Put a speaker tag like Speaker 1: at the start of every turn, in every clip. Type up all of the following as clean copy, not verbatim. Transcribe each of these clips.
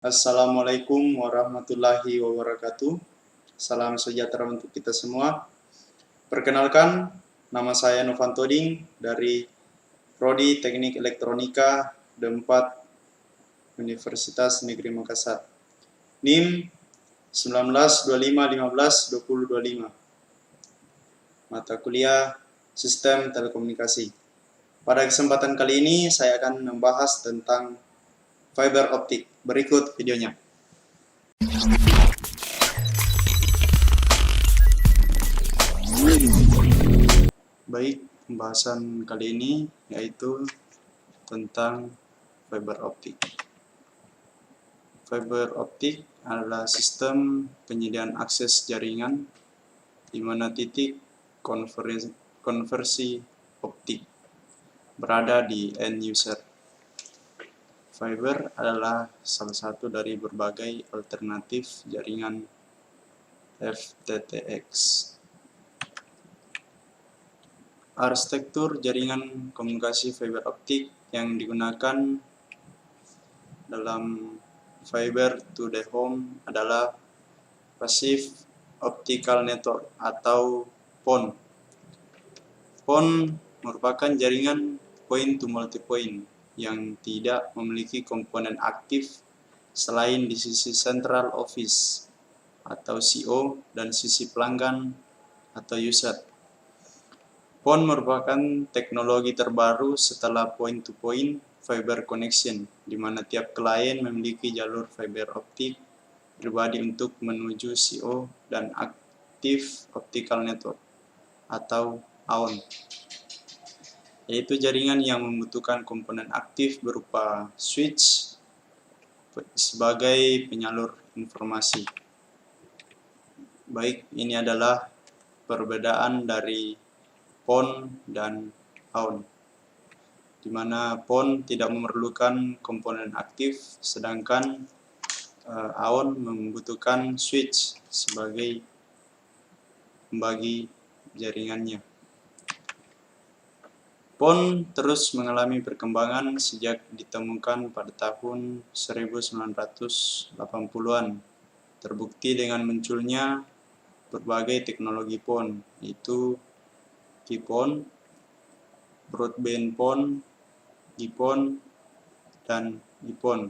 Speaker 1: Assalamualaikum warahmatullahi wabarakatuh. Salam sejahtera untuk kita semua. Perkenalkan, nama saya Novan Toding dari Prodi Teknik Elektronika D4 Universitas Negeri Makassar. NIM 1925152025. Mata kuliah Sistem Telekomunikasi. Pada kesempatan kali ini saya akan membahas tentang fiber optik. Berikut videonya. Baik, pembahasan kali ini yaitu tentang fiber optik. Fiber optik adalah sistem penyediaan akses jaringan di mana titik konversi optik berada di end user. Fiber adalah salah satu dari berbagai alternatif jaringan FTTX. Arsitektur jaringan komunikasi fiber optik yang digunakan dalam fiber to the home adalah Passive Optical Network atau PON. PON merupakan jaringan point to multipoint yang tidak memiliki komponen aktif selain di sisi central office atau CO dan sisi pelanggan atau user. PON merupakan teknologi terbaru setelah point-to-point fiber connection, di mana tiap klien memiliki jalur fiber optik pribadi untuk menuju CO dan Active Optical Network atau AON, yaitu jaringan yang membutuhkan komponen aktif berupa switch sebagai penyalur informasi. Baik, ini adalah perbedaan dari PON dan AON, di mana PON tidak memerlukan komponen aktif, sedangkan AON membutuhkan switch sebagai pembagi jaringannya. PON terus mengalami perkembangan sejak ditemukan pada tahun 1980-an, terbukti dengan munculnya berbagai teknologi PON, yaitu GPON, Broadband PON, GPON, dan GPON.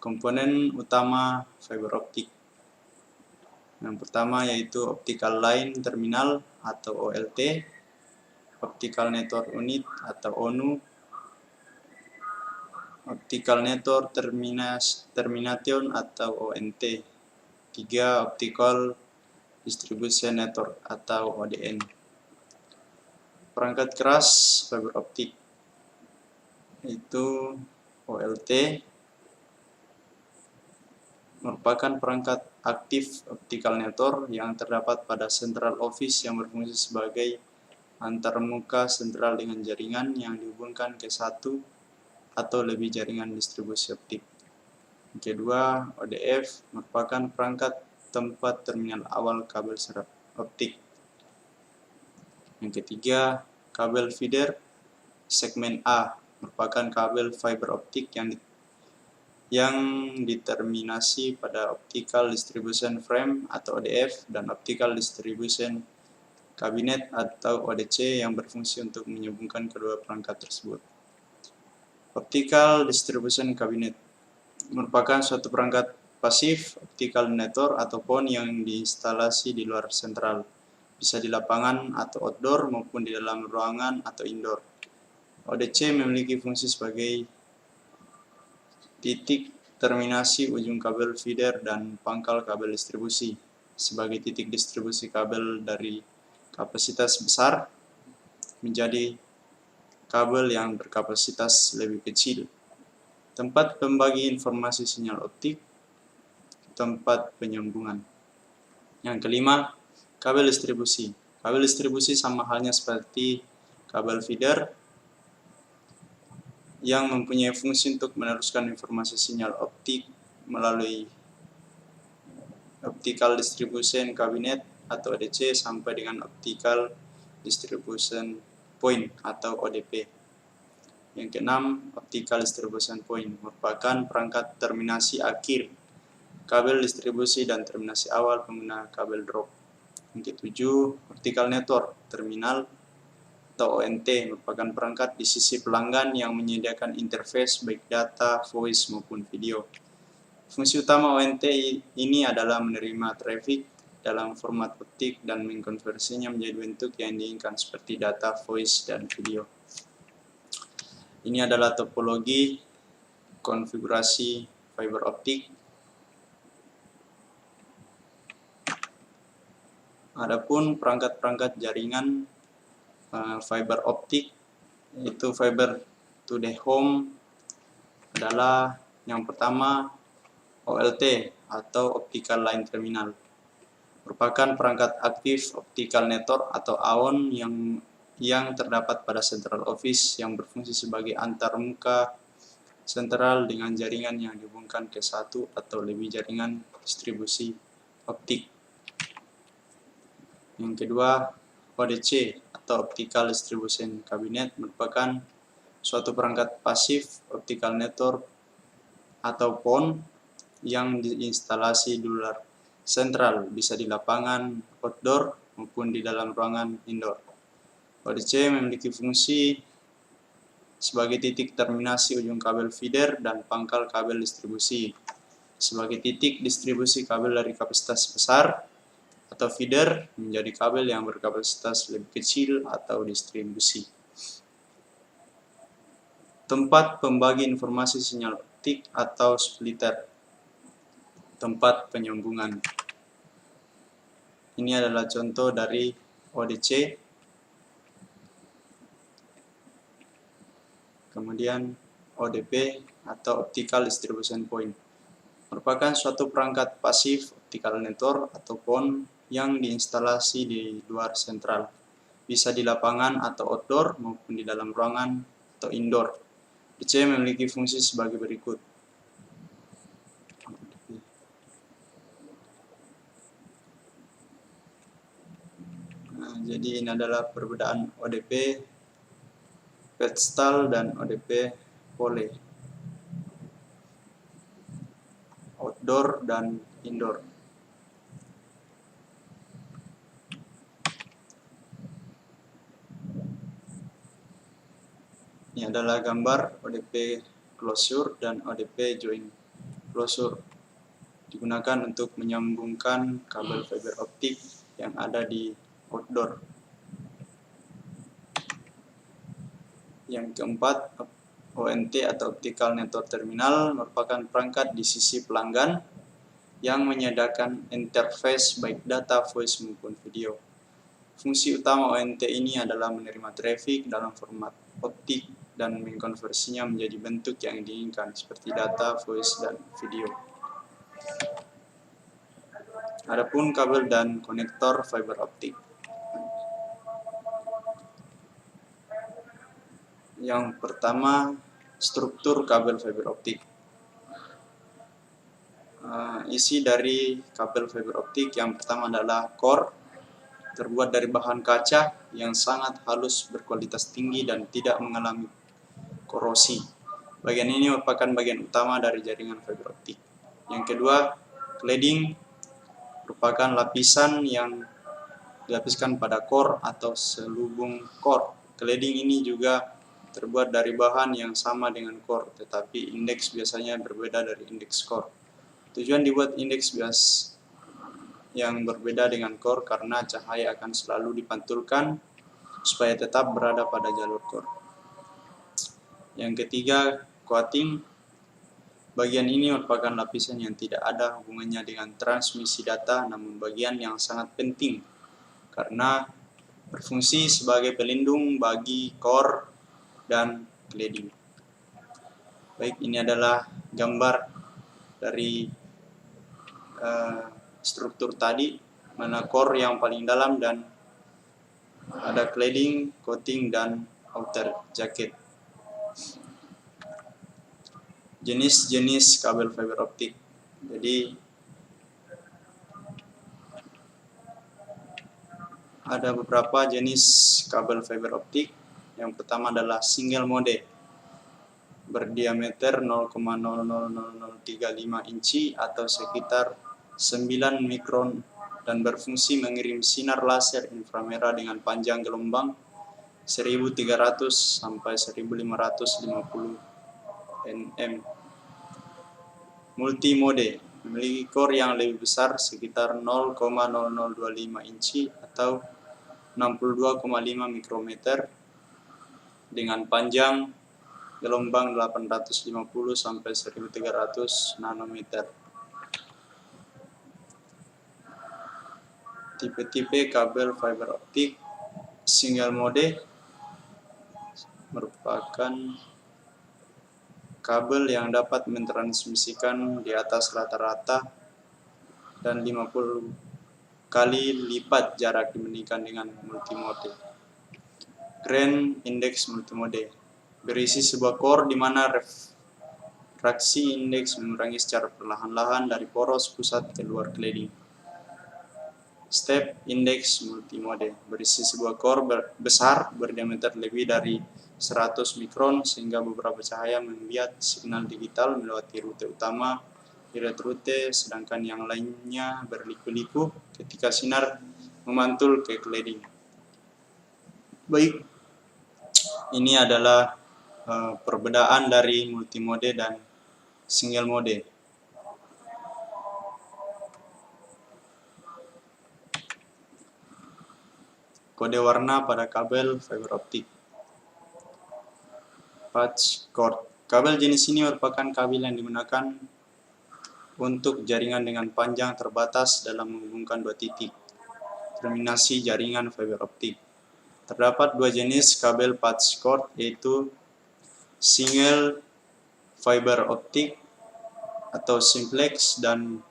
Speaker 1: Komponen utama fiber optik. Yang pertama yaitu Optical Line Terminal atau OLT, Optical Network Unit atau ONU, Optical Network Termination atau ONT, 3 Optical Distribution Network atau ODN. Perangkat keras fiber optik yaitu OLT merupakan perangkat aktif optical network yang terdapat pada central office yang berfungsi sebagai antarmuka sentral dengan jaringan yang dihubungkan ke satu atau lebih jaringan distribusi optik. Yang kedua, ODF merupakan perangkat tempat terminal awal kabel serap optik. Yang ketiga, kabel feeder segmen A merupakan kabel fiber optik yang diterminasi pada Optical Distribution Frame atau ODF dan Optical Distribution Cabinet atau ODC yang berfungsi untuk menyambungkan kedua perangkat tersebut. Optical Distribution Cabinet merupakan suatu perangkat pasif optical network atau PON yang diinstalasi di luar sentral, bisa di lapangan atau outdoor maupun di dalam ruangan atau indoor. ODC memiliki fungsi sebagai titik terminasi ujung kabel feeder dan pangkal kabel distribusi, sebagai titik distribusi kabel dari kapasitas besar menjadi kabel yang berkapasitas lebih kecil. Tempat pembagi informasi sinyal optik, tempat penyambungan. Yang kelima, kabel distribusi. Kabel distribusi sama halnya seperti kabel feeder yang mempunyai fungsi untuk meneruskan informasi sinyal optik melalui Optical Distribution Cabinet atau ODC sampai dengan Optical Distribution Point atau ODP. Yang keenam, optical distribution point merupakan perangkat terminasi akhir kabel distribusi dan terminasi awal pengguna kabel drop. Yang ketujuh, optical network terminal atau ONT merupakan perangkat di sisi pelanggan yang menyediakan interface baik data, voice maupun video. Fungsi utama ONT ini adalah menerima traffic dalam format optik dan mengkonversinya menjadi bentuk yang diinginkan seperti data, voice, dan video. Ini adalah topologi konfigurasi fiber optik. Adapun perangkat-perangkat jaringan fiber optik, yaitu fiber to the home, adalah yang pertama OLT atau optical line terminal. Merupakan perangkat aktif optical network atau AON yang terdapat pada central office yang berfungsi sebagai antarmuka sentral dengan jaringan yang dihubungkan ke satu atau lebih jaringan distribusi optik. Yang kedua, ODC atau Optical Distribution Cabinet merupakan suatu perangkat pasif optical network atau PON yang diinstalasi di luar sentral, bisa di lapangan outdoor maupun di dalam ruangan indoor. ODC memiliki fungsi sebagai titik terminasi ujung kabel feeder dan pangkal kabel distribusi, sebagai titik distribusi kabel dari kapasitas besar atau feeder menjadi kabel yang berkapasitas lebih kecil atau distribusi. Tempat pembagi informasi sinyal optik atau splitter. Tempat penyambungan. Ini adalah contoh dari ODC. Kemudian ODP atau Optical Distribution Point. Merupakan suatu perangkat pasif optical network atau PON yang diinstalasi di luar sentral. Bisa di lapangan atau outdoor maupun di dalam ruangan atau indoor. ODC memiliki fungsi sebagai berikut. Jadi ini adalah perbedaan ODP, pedestal, dan ODP pole, outdoor dan indoor. Ini adalah gambar ODP closure dan ODP joint closure. Digunakan untuk menyambungkan kabel fiber optik yang ada di outdoor. Yang keempat, ONT atau Optical Network Terminal merupakan perangkat di sisi pelanggan yang menyediakan interface baik data, voice maupun video. Fungsi utama ONT ini adalah menerima traffic dalam format optik dan mengkonversinya menjadi bentuk yang diinginkan seperti data, voice, dan video. Adapun kabel dan konektor fiber optik. Yang pertama, struktur kabel fiber optik. Isi dari kabel fiber optik yang pertama adalah core, terbuat dari bahan kaca yang sangat halus, berkualitas tinggi, dan tidak mengalami korosi. Bagian ini merupakan bagian utama dari jaringan fiber optik. Yang kedua, cladding merupakan lapisan yang dilapiskan pada core atau selubung core. Cladding ini juga terbuat dari bahan yang sama dengan core, tetapi indeks biasanya berbeda dari indeks core. Tujuan dibuat indeks bias yang berbeda dengan core karena cahaya akan selalu dipantulkan supaya tetap berada pada jalur core. Yang ketiga, coating. Bagian ini merupakan lapisan yang tidak ada hubungannya dengan transmisi data, namun bagian yang sangat penting karena berfungsi sebagai pelindung bagi core dan cladding. Baik, ini adalah gambar dari struktur tadi, mana core yang paling dalam dan ada cladding, coating, dan outer jacket. Jenis-jenis kabel fiber optik. Jadi ada beberapa jenis kabel fiber optik. Yang pertama adalah single mode. berdiameter 0,00035 inci atau sekitar 9 mikron dan berfungsi mengirim sinar laser inframerah dengan panjang gelombang 1300 sampai 1550 nm. Multimode memiliki core yang lebih besar sekitar 0,0025 inci atau 62,5 mikrometer dengan panjang gelombang 850 sampai 1300 nanometer. Tipe-tipe kabel fiber optik single mode merupakan kabel yang dapat mentransmisikan di atas rata-rata dan 50 kali lipat jarak dibandingkan dengan multimode. Grand Index multimode berisi sebuah core di mana refraksi indeks mengurangi secara perlahan-lahan dari poros pusat ke luar cladding. Step Index multimode berisi sebuah core besar berdiameter lebih dari 100 mikron sehingga beberapa cahaya membiat signal digital melewati rute utama di rute, sedangkan yang lainnya berliku-liku ketika sinar memantul ke cladding. Baik, ini adalah perbedaan dari multimode dan single mode. Kode warna pada kabel fiber optik. Patch cord. Kabel jenis ini merupakan kabel yang digunakan untuk jaringan dengan panjang terbatas dalam menghubungkan dua titik terminasi jaringan fiber optik. Terdapat dua jenis kabel patch cord, yaitu single fiber optik atau simplex dan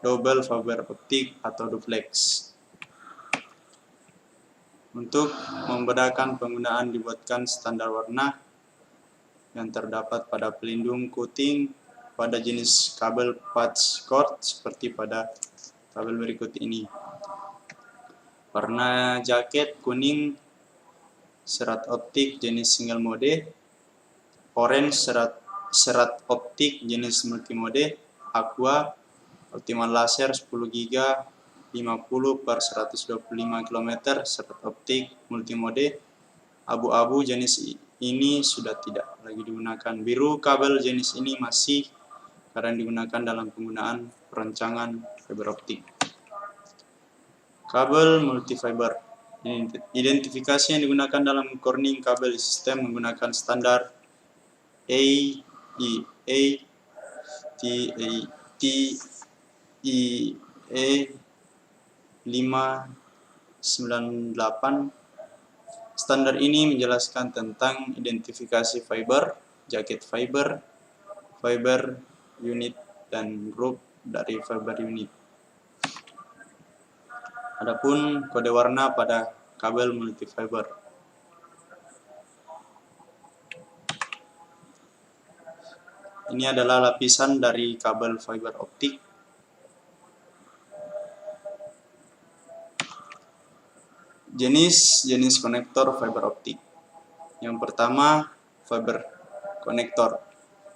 Speaker 1: double fiber optik atau duplex. Untuk membedakan penggunaan dibuatkan standar warna yang terdapat pada pelindung coating pada jenis kabel patch cord seperti pada kabel berikut ini. Warna jaket kuning serat optik jenis single mode, orange serat optik jenis multimode, aqua optimal laser 10 GB 50/125 km serat optik multimode, abu-abu jenis ini sudah tidak lagi digunakan. Biru kabel jenis ini masih kadang digunakan dalam penggunaan perancangan fiber optik. Kabel multifiber. Identifikasi yang digunakan dalam Corning kabel sistem menggunakan standar AEA TEE 598. Standar ini menjelaskan tentang identifikasi fiber, jaket fiber, fiber unit, dan grup dari fiber unit. Adapun kode warna pada kabel multifiber. Ini adalah lapisan dari kabel fiber optik. Jenis konektor fiber optik. Yang pertama, fiber konektor.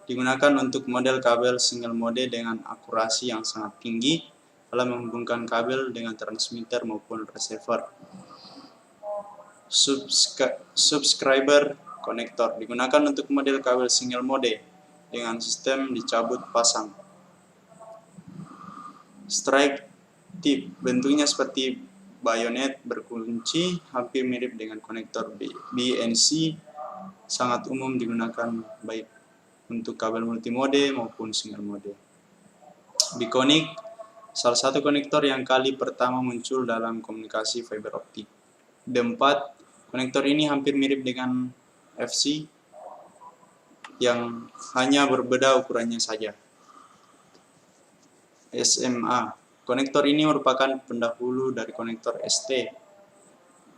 Speaker 1: Digunakan untuk model kabel single mode dengan akurasi yang sangat tinggi dalam menghubungkan kabel dengan transmitter maupun receiver. Subscriber konektor digunakan untuk model kabel single mode dengan sistem dicabut pasang. Strike tip bentuknya seperti bayonet berkunci, hampir mirip dengan konektor BNC, sangat umum digunakan baik untuk kabel multimode maupun single mode. Biconic, salah satu konektor yang kali pertama muncul dalam komunikasi fiber optik. D4, konektor ini hampir mirip dengan FC, yang hanya berbeda ukurannya saja. SMA, konektor ini merupakan pendahulu dari konektor ST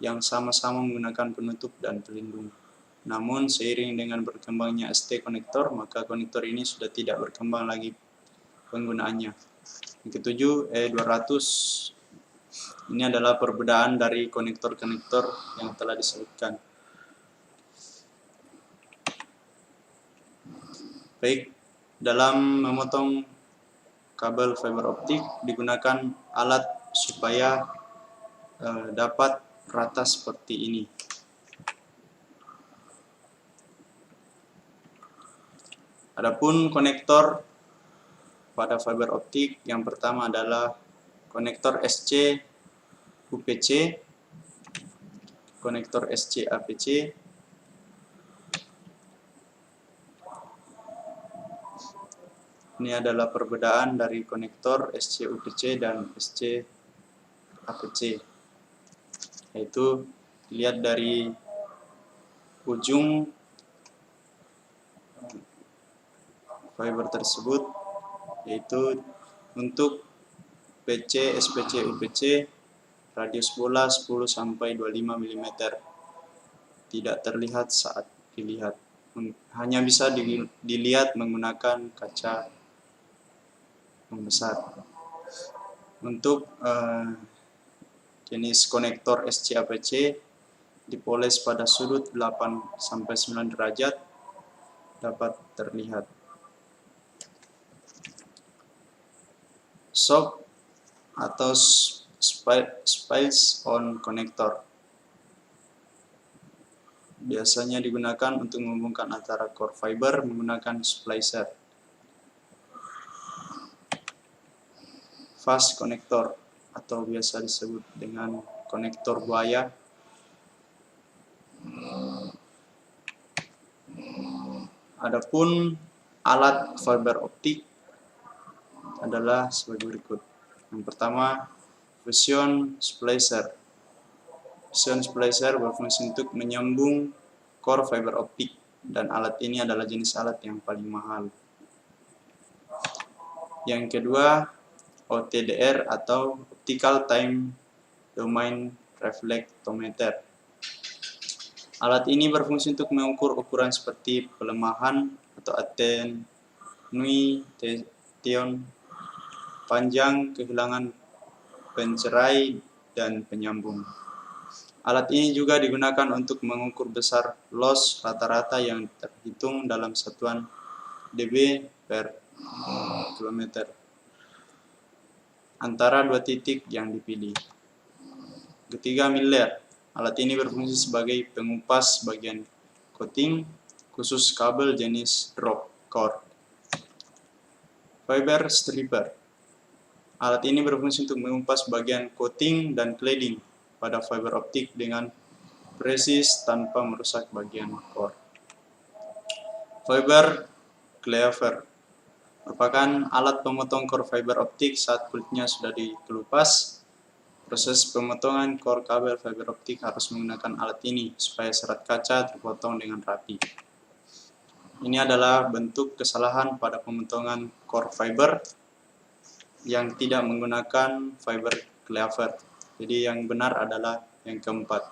Speaker 1: yang sama-sama menggunakan penutup dan pelindung. Namun seiring dengan berkembangnya ST konektor, maka konektor ini sudah tidak berkembang lagi penggunaannya. Yang ketujuh, E200. Ini adalah perbedaan dari konektor-konektor yang telah disebutkan. Baik, dalam memotong kabel fiber optik digunakan alat supaya dapat rata seperti ini. Adapun konektor pada fiber optik yang pertama adalah konektor SC UPC, konektor SC APC, ini adalah perbedaan dari konektor SC UPC dan SC APC, yaitu dilihat dari ujung fiber tersebut, yaitu untuk PC, SPC, UPC radius bola 10-25 mm, tidak terlihat saat dilihat, hanya bisa dilihat menggunakan kaca membesar. Untuk jenis konektor SC-APC dipoles pada sudut 8-9 derajat dapat terlihat. Shock atau spice on connector biasanya digunakan untuk menghubungkan antara core fiber menggunakan splicer. Fast connector atau biasa disebut dengan konektor buaya adapun alat fiber optik adalah sebagai berikut. Yang pertama, fusion splicer. Fusion splicer berfungsi untuk menyambung core fiber optik dan alat ini adalah jenis alat yang paling mahal. Yang kedua, OTDR atau Optical Time Domain Reflectometer. Alat ini berfungsi untuk mengukur ukuran seperti pelemahan atau attenuation, panjang, kehilangan, pencerai, dan penyambung. Alat ini juga digunakan untuk mengukur besar loss rata-rata yang terhitung dalam satuan dB per kilometer antara dua titik yang dipilih. Ketiga, Miller. Alat ini berfungsi sebagai pengupas bagian coating khusus kabel jenis drop core. Fiber stripper. Alat ini berfungsi untuk mengupas bagian coating dan cladding pada fiber optik dengan presis tanpa merusak bagian core. Fiber cleaver merupakan alat pemotong core fiber optik saat kulitnya sudah dikelupas. Proses pemotongan core kabel fiber optik harus menggunakan alat ini supaya serat kaca terpotong dengan rapi. Ini adalah bentuk kesalahan pada pemotongan core fiber yang tidak menggunakan fiber cleaver. Jadi yang benar adalah yang keempat.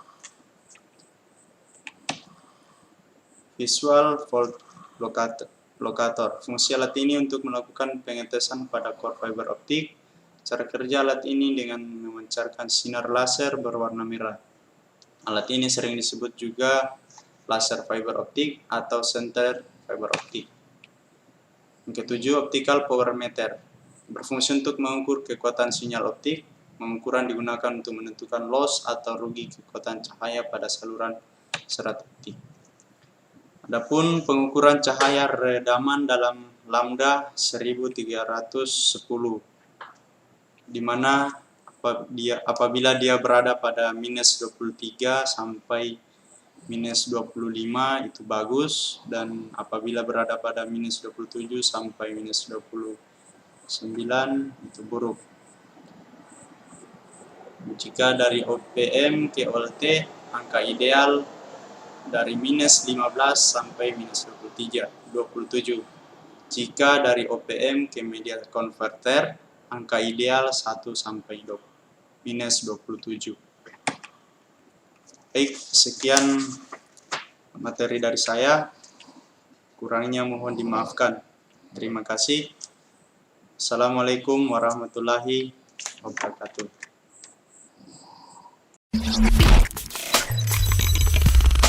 Speaker 1: Visual Fault Locator. Fungsi alat ini untuk melakukan pengetesan pada core fiber optik. Cara kerja alat ini dengan memancarkan sinar laser berwarna merah. Alat ini sering disebut juga laser fiber optik atau center fiber optik. Yang ketujuh, Optical Power Meter. Berfungsi untuk mengukur kekuatan sinyal optik. Pengukuran digunakan untuk menentukan loss atau rugi kekuatan cahaya pada saluran serat optik. Adapun pengukuran cahaya redaman dalam lambda 1310, di mana apabila dia berada pada minus 23 sampai minus 25 itu bagus, dan apabila berada pada minus 27 sampai minus 29 itu buruk. Jika dari OPM ke OLT, angka ideal dari minus 15 sampai minus 27. Jika dari OPM ke media converter, angka ideal 1 sampai minus 27. Baik, sekian materi dari saya. Kurangnya mohon dimaafkan. Terima kasih. Assalamualaikum warahmatullahi wabarakatuh.